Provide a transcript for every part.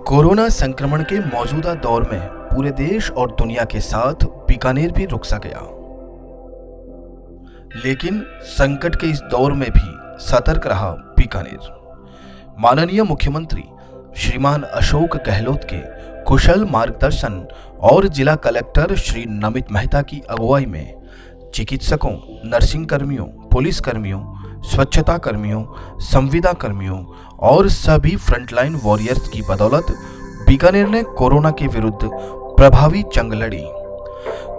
Corona संक्रमण के मौजूदा दौर में पूरे देश और दुनिया के साथ बीकानेर भी रुक सा गया, लेकिन संकट के इस दौर में भी सतर्क रहा बीकानेर। माननीय मुख्यमंत्री श्रीमान अशोक गहलोत के कुशल मार्गदर्शन और जिला कलेक्टर श्री नमित मेहता की अगुवाई में चिकित्सकों, नर्सिंग कर्मियों, पुलिस कर्मियों, स्वच्छता कर्मियों, संविदा कर्मियों और सभी फ्रंटलाइन वॉरियर्स की बदौलत बीकानेर ने कोरोना के विरुद्ध प्रभावी जंग लड़ी।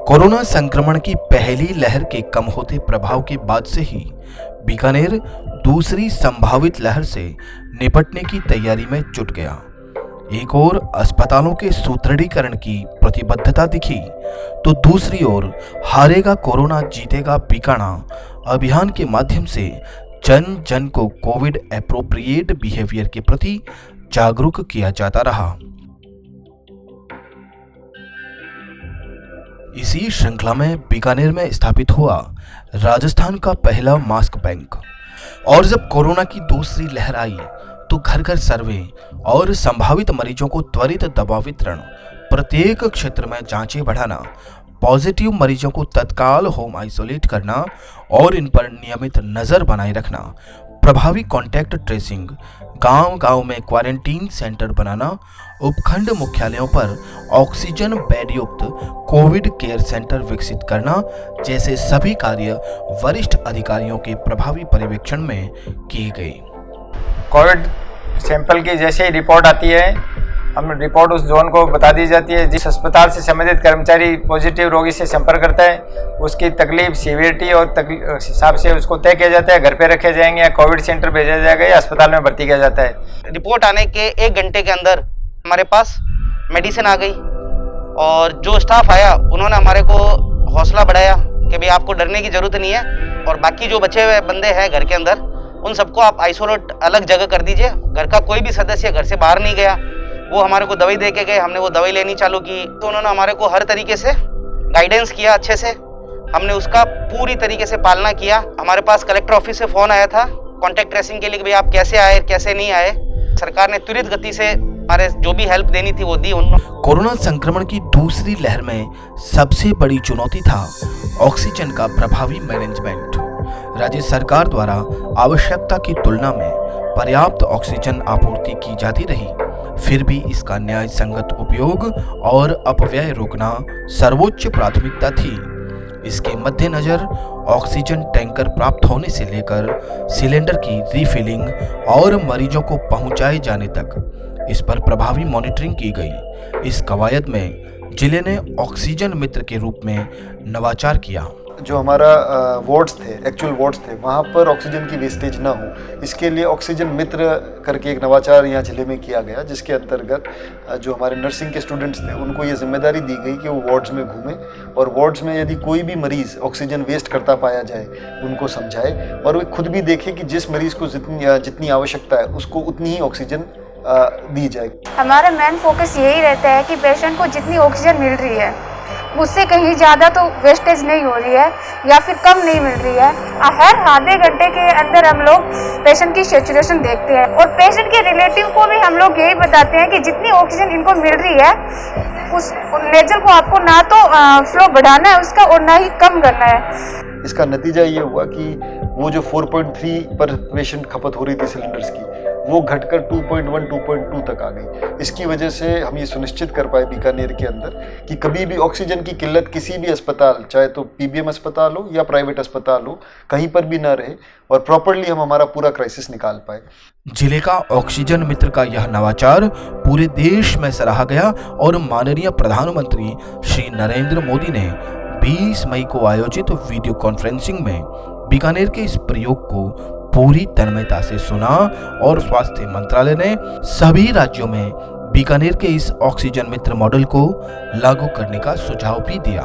कोरोना संक्रमण की पहली लहर के कम होते प्रभाव के बाद से ही बीकानेर दूसरी संभावित लहर से निपटने की तैयारी में जुट गया। एक ओर अस्पतालों के सुदृढ़ीकरण की प्रतिबद्धता दिखी, तो दूसरी ओर हारेगा कोरोना जीतेगा बीकाणा अभियान के माध्यम से जन जन को कोविड एप्रोप्रिएट बिहेवियर के प्रति जागरूक किया जाता रहा। इसी श्रृंखला में बीकानेर में स्थापित हुआ राजस्थान का पहला मास्क बैंक। और जब कोरोना की दूसरी लहर आई तो घर घर सर्वे और संभावित मरीजों को त्वरित दवा वितरण, प्रत्येक क्षेत्र में जांचें बढ़ाना, पॉजिटिव मरीजों को तत्काल होम आइसोलेट करना और इन पर नियमित नजर बनाए रखना, प्रभावी कॉन्टैक्ट ट्रेसिंग, गांव-गांव में क्वारंटीन सेंटर बनाना, उपखंड मुख्यालयों पर ऑक्सीजन बेड युक्त कोविड केयर सेंटर विकसित करना जैसे सभी कार्य वरिष्ठ अधिकारियों के प्रभावी पर्यवेक्षण में किए गए। कोविड सैंपल की जैसे ही रिपोर्ट आती है, हम रिपोर्ट उस जोन को बता दी जाती है। जिस अस्पताल से संबंधित कर्मचारी पॉजिटिव रोगी से संपर्क करता है, उसकी तकलीफ, सीवियरिटी और हिसाब से उसको तय किया जाता है। घर पे रखे जाएंगे या कोविड सेंटर भेजा जाएगा या अस्पताल में भर्ती किया जाता है। रिपोर्ट आने के 1 घंटे के अंदर हमारे पास मेडिसिन आ गई और जो स्टाफ आया उन्होंने हमारे को हौसला बढ़ाया कि भाई आपको डरने की ज़रूरत नहीं है, और बाकी जो बचे हुए बंदे हैं घर के अंदर उन सबको आप आइसोलेट अलग जगह कर दीजिए। घर का कोई भी सदस्य घर से बाहर नहीं गया, वो हमारे को दवाई दे के गए, हमने वो दवाई लेनी चालू की। तो उन्होंने हमारे को हर तरीके से गाइडेंस किया अच्छे से, हमने उसका पूरी तरीके से पालना किया। हमारे पास कलेक्टर ऑफिस से फ़ोन आया था कॉन्टैक्ट ट्रेसिंग के लिए कि भाई आप कैसे आए कैसे नहीं आए। सरकार ने त्वरित गति से हमारे जो भी हेल्प देनी थी वो दी उन्होंने। कोरोना संक्रमण की दूसरी लहर में सबसे बड़ी चुनौती था ऑक्सीजन का प्रभावी मैनेजमेंट। राज्य सरकार द्वारा आवश्यकता की तुलना में पर्याप्त ऑक्सीजन आपूर्ति की जाती रही, फिर भी इसका न्याय संगत उपयोग और अपव्यय रोकना सर्वोच्च प्राथमिकता थी। इसके मद्देनजर ऑक्सीजन टैंकर प्राप्त होने से लेकर सिलेंडर की रीफिलिंग और मरीजों को पहुंचाए जाने तक इस पर प्रभावी मॉनिटरिंग की गई। इस कवायद में जिले ने ऑक्सीजन मित्र के रूप में नवाचार किया। जो हमारा वार्ड्स थे, एक्चुअल वार्ड्स थे, वहाँ पर ऑक्सीजन की वेस्टेज ना हो, इसके लिए ऑक्सीजन मित्र करके एक नवाचार यहाँ जिले में किया गया, जिसके अंतर्गत जो हमारे नर्सिंग के स्टूडेंट्स थे उनको ये जिम्मेदारी दी गई कि वो वार्ड्स में घूमें और वार्ड्स में यदि कोई भी मरीज़ ऑक्सीजन वेस्ट करता पाया जाए उनको समझाए और वे खुद भी देखें कि जिस मरीज़ को जितनी आवश्यकता है उसको उतनी ही ऑक्सीजन दी जाए। हमारा मेन फोकस यही रहता है कि पेशेंट को जितनी ऑक्सीजन मिल रही है उससे कहीं ज़्यादा तो वेस्टेज नहीं हो रही है या फिर कम नहीं मिल रही है। हर आधे घंटे के अंदर हम लोग पेशेंट की सैचुरेशन देखते हैं और पेशेंट के रिलेटिव को भी हम लोग यही बताते हैं कि जितनी ऑक्सीजन इनको मिल रही है उस नेजल को आपको ना तो फ्लो बढ़ाना है उसका और ना ही कम करना है। इसका नतीजा ये हुआ कि वो जो 4.3 पर पेशेंट खपत हो रही थी सिलेंडर्स की, वो घटकर 2.1, 2.2 तक आ गई। इसकी वजह से हम ये सुनिश्चित कर पाए बीकानेर के अंदर कि कभी भी ऑक्सीजन की किल्लत किसी भी अस्पताल, चाहे तो पीबीएम अस्पताल हो या प्राइवेट अस्पताल हो, कहीं पर भी ना रहे और प्रॉपरली हम हमारा पूरा क्राइसिस निकाल पाए। जिले का ऑक्सीजन मित्र का यह नवाचार पूरे देश में सराहा गया और माननीय प्रधानमंत्री श्री नरेंद्र मोदी ने 20 मई को आयोजित वीडियो कॉन्फ्रेंसिंग में बीकानेर के इस प्रयोग को पूरी तन्मयता से सुना और स्वास्थ्य मंत्रालय ने सभी राज्यों में बीकानेर के इस ऑक्सीजन मित्र मॉडल को लागू करने का सुझाव भी दिया।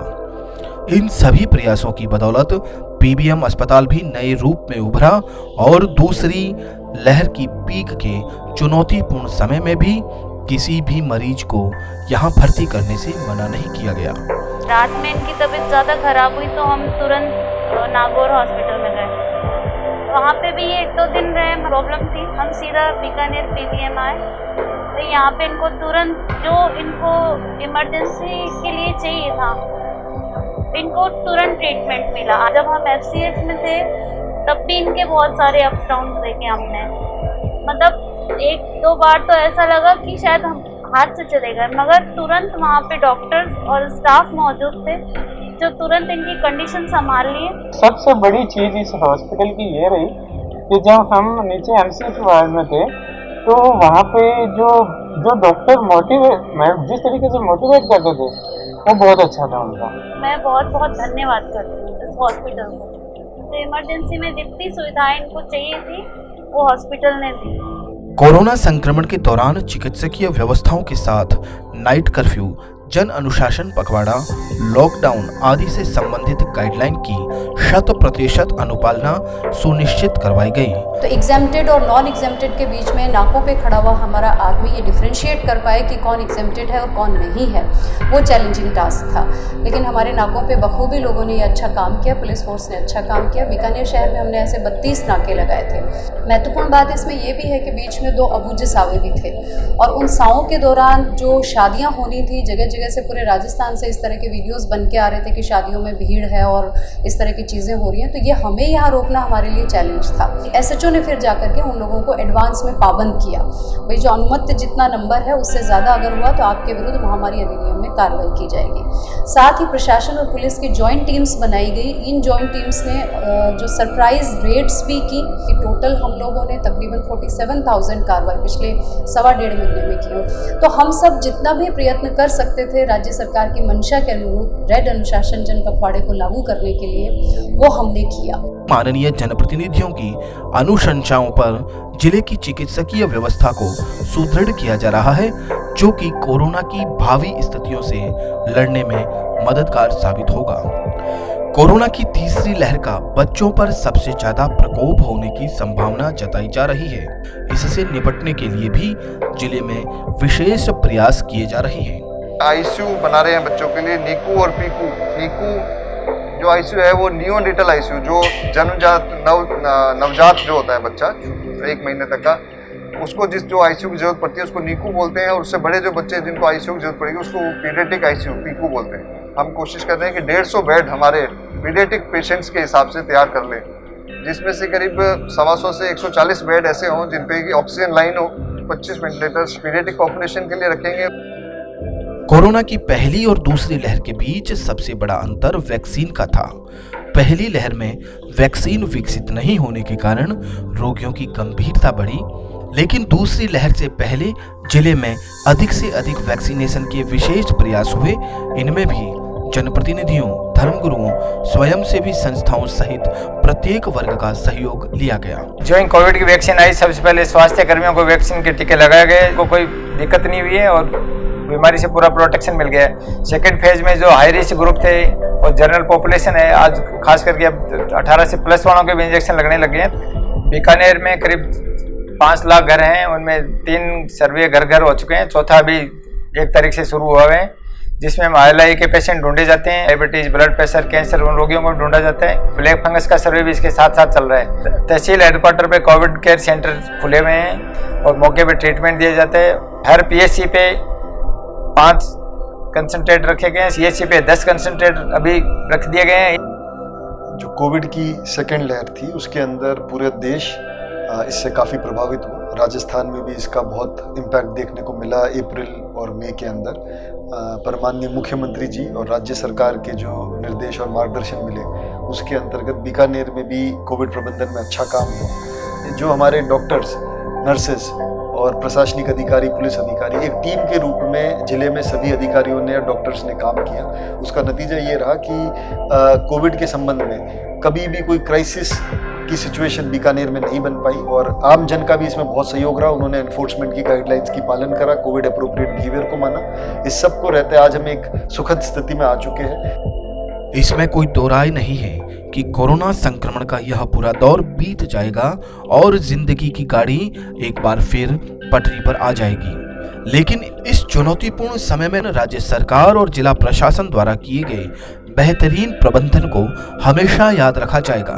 इन सभी प्रयासों की बदौलत पीबीएम अस्पताल भी नए रूप में उभरा और दूसरी लहर की पीक के चुनौतीपूर्ण समय में भी किसी भी मरीज को यहाँ भर्ती करने से मना नहीं किया गया। रात में इनकी तबीयत ज़्यादा खराब हुई तो हम तुरंत नागौर हॉस्पिटल में गए। वहाँ पे भी ये 1-2 दिन रहे, प्रॉब्लम थी। हम सीधा बीकानेर पीजीएम आए, तो यहाँ पे इनको तुरंत जो इनको इमरजेंसी के लिए चाहिए था, इनको तुरंत ट्रीटमेंट मिला। जब हम एफसीएच में थे तब भी इनके बहुत सारे अप्स डाउन देखे हमने, मतलब 1-2 बार तो ऐसा लगा कि शायद हम हाथ से चले गए, मगर तुरंत वहाँ पे डॉक्टर्स और स्टाफ मौजूद थे जो तुरंत इनकी कंडीशन संभाल लिए। सबसे बड़ी चीज़ इस हॉस्पिटल की ये रही कि जब हम नीचे एमसीएच वार्ड में थे तो वहाँ पे जो डॉक्टर जिस तरीके से मोटिवेट करते थे वो बहुत अच्छा था उनका। मैं बहुत बहुत धन्यवाद करती हूँ इस हॉस्पिटल को। तो इमरजेंसी में जितनी सुविधाएं इनको चाहिए थी वो हॉस्पिटल ने दी। कोरोना संक्रमण के दौरान चिकित्सकीय व्यवस्थाओं के साथ नाइट कर्फ्यू, जन अनुशासन पखवाड़ा, लॉकडाउन आदि से संबंधित गाइडलाइन की 100% अनुपालना सुनिश्चित करवाई गई। तो एग्जेम्प्टेड और नॉन एग्जेम्प्टेड के बीच में नाकों पे खड़ा हुआ हमारा आदमी ये डिफ्रेंशिएट कर पाए कि कौन एग्जेम्प्टेड है और कौन नहीं है, वो चैलेंजिंग टास्क था। लेकिन हमारे नाकों पे बखूबी लोगों ने ये अच्छा काम किया, पुलिस फोर्स ने अच्छा काम किया। बीकानेर शहर में हमने ऐसे 32 नाके लगाए थे। महत्वपूर्ण बात इसमें यह भी है कि बीच में 2 अबूझ सावे भी थे, और उन सावों के दौरान जो शादियाँ होनी थी, जगह जगह से पूरे राजस्थान से इस तरह के वीडियोस बन के आ रहे थे कि शादियों में भीड़ है और इस तरह की चीज़ें हो रही हैं, तो ये हमें यहाँ रोकना हमारे लिए चैलेंज था। एसएचओ ने फिर जाकर के उन लोगों को एडवांस में पाबंद किया, भाई जो अनुमत जितना नंबर है उससे ज़्यादा अगर हुआ तो आपके विरुद्ध महामारी अधिनियम में कार्रवाई की जाएगी। साथ ही प्रशासन और पुलिस की जॉइंट टीम्स बनाई गई। इन जॉइंट टीम्स ने जो सरप्राइज रेड्स भी की, टोटल हम लोगों ने तकरीबन 47,000 कार्रवाई पिछले 1.5 महीने में की। तो हम सब जितना भी प्रयत्न कर सकते थे राज्य सरकार की मंशा के अनुरूप रेड अनुशासन जन पखवाड़े को लागू करने के लिए, वो हमने किया। माननीय जनप्रतिनिधियों की अनुशंसाओं पर जिले की चिकित्सकीय व्यवस्था को सुदृढ़ किया जा रहा है, जो कि कोरोना की भावी स्थितियों से लड़ने में मददगार साबित होगा। कोरोना की तीसरी लहर का बच्चों पर सबसे ज्यादा प्रकोप होने की संभावना जताई जा रही है। इससे निपटने के लिए भी जिले में विशेष प्रयास किए जा रहे हैं। आईसीयू बना रहे हैं बच्चों के लिए, नीकू और पीकू। नीकू जो आईसीयू है वो नियोनेटल आईसीयू, जो नवजात जो होता है बच्चा 1 महीने तक का, उसको जो आईसीयू की जरूरत पड़ती है उसको नीकू बोलते हैं, और उससे बड़े जो बच्चे जिनको आईसीयू की जरूरत पड़ेगी उसको पीडियाट्रिक आईसीयू पीकू बोलते हैं। हम कोशिश कर रहे हैं कि 150 बेड हमारे पीडियाट्रिक पेशेंट्स के हिसाब से तैयार कर लें, जिसमें से करीब 125 से 140 बेड ऐसे हों जिन पे की ऑक्सीजन लाइन हो। 25 वेंटिलेटर्स पीडियाट्रिक पॉपुलेशन के लिए रखेंगे। कोरोना की पहली और दूसरी लहर के बीच सबसे बड़ा अंतर वैक्सीन का था। पहली लहर में वैक्सीन विकसित नहीं होने के कारण रोगियों की गंभीरता बढ़ी, लेकिन दूसरी लहर से पहले जिले में अधिक से अधिक वैक्सीनेशन के विशेष प्रयास हुए। इनमें भी जनप्रतिनिधियों, धर्मगुरुओं, स्वयंसेवी संस्थाओं सहित प्रत्येक वर्ग का सहयोग लिया गया। जो इन कोविड की वैक्सीन आई, सबसे पहले स्वास्थ्य कर्मियों को वैक्सीन के टीके लगाए गए, को कोई दिक्कत नहीं हुई है और बीमारी से पूरा प्रोटेक्शन मिल गया है। सेकेंड फेज में जो हाई रिस्क ग्रुप थे और जनरल पॉपुलेशन है, आज खास करके अब 18 से प्लस वालों के भी इंजेक्शन लगने लगे हैं। बीकानेर में करीब 5 लाख घर हैं, उनमें 3 सर्वे घर हो चुके हैं, चौथा अभी 1 तारीख से शुरू हुआ है, जिसमें MLI के पेशेंट ढूंढे जाते हैं। डायबिटीज, ब्लड प्रेशर, कैंसर उन रोगियों को ढूंढा जाता है। ब्लैक फंगस का सर्वे भी इसके साथ साथ चल रहा है। तहसील हेडक्वार्टर पे कोविड केयर सेंटर खुले हुए हैं और मौके पे ट्रीटमेंट दिए जाते हैं। हर PSC पे 5 कंसंट्रेट रखे गए हैं, CHC पे 10 कंसंट्रेट अभी रख दिए गए हैं। जो कोविड की सेकेंड लहर थी उसके अंदर पूरे देश इससे काफ़ी प्रभावित हुआ। राजस्थान में भी इसका बहुत इम्पैक्ट देखने को मिला अप्रैल और मई के अंदर। पर माननीय मुख्यमंत्री जी और राज्य सरकार के जो निर्देश और मार्गदर्शन मिले उसके अंतर्गत बीकानेर में भी कोविड प्रबंधन में अच्छा काम हुआ। जो हमारे डॉक्टर्स, नर्सेस और प्रशासनिक अधिकारी, पुलिस अधिकारी एक टीम के रूप में जिले में सभी अधिकारियों ने और डॉक्टर्स ने काम किया, उसका नतीजा ये रहा कि कोविड के संबंध में कभी भी कोई क्राइसिस की सिचुएशन बीकानेर में नहीं बन पाई और आम जन का भी इसमें बहुत सहयोग रहा। उन्होंने एनफोर्समेंट की गाइडलाइंस की पालन करा, कोविड अप्रोप्रिएट बिहेवियर को माना। इस सब को रहते आज हम एक सुखद स्थिति में आ चुके हैं। इसमें कोई दो राय नहीं है कि कोरोना संक्रमण का यह पूरा दौर बीत जाएगा और जिंदगी की गाड़ी एक बार फिर पटरी पर आ जाएगी। लेकिन इस चुनौतीपूर्ण समय में राज्य सरकार और जिला प्रशासन द्वारा किए गए बेहतरीन प्रबंधन को हमेशा याद रखा जाएगा।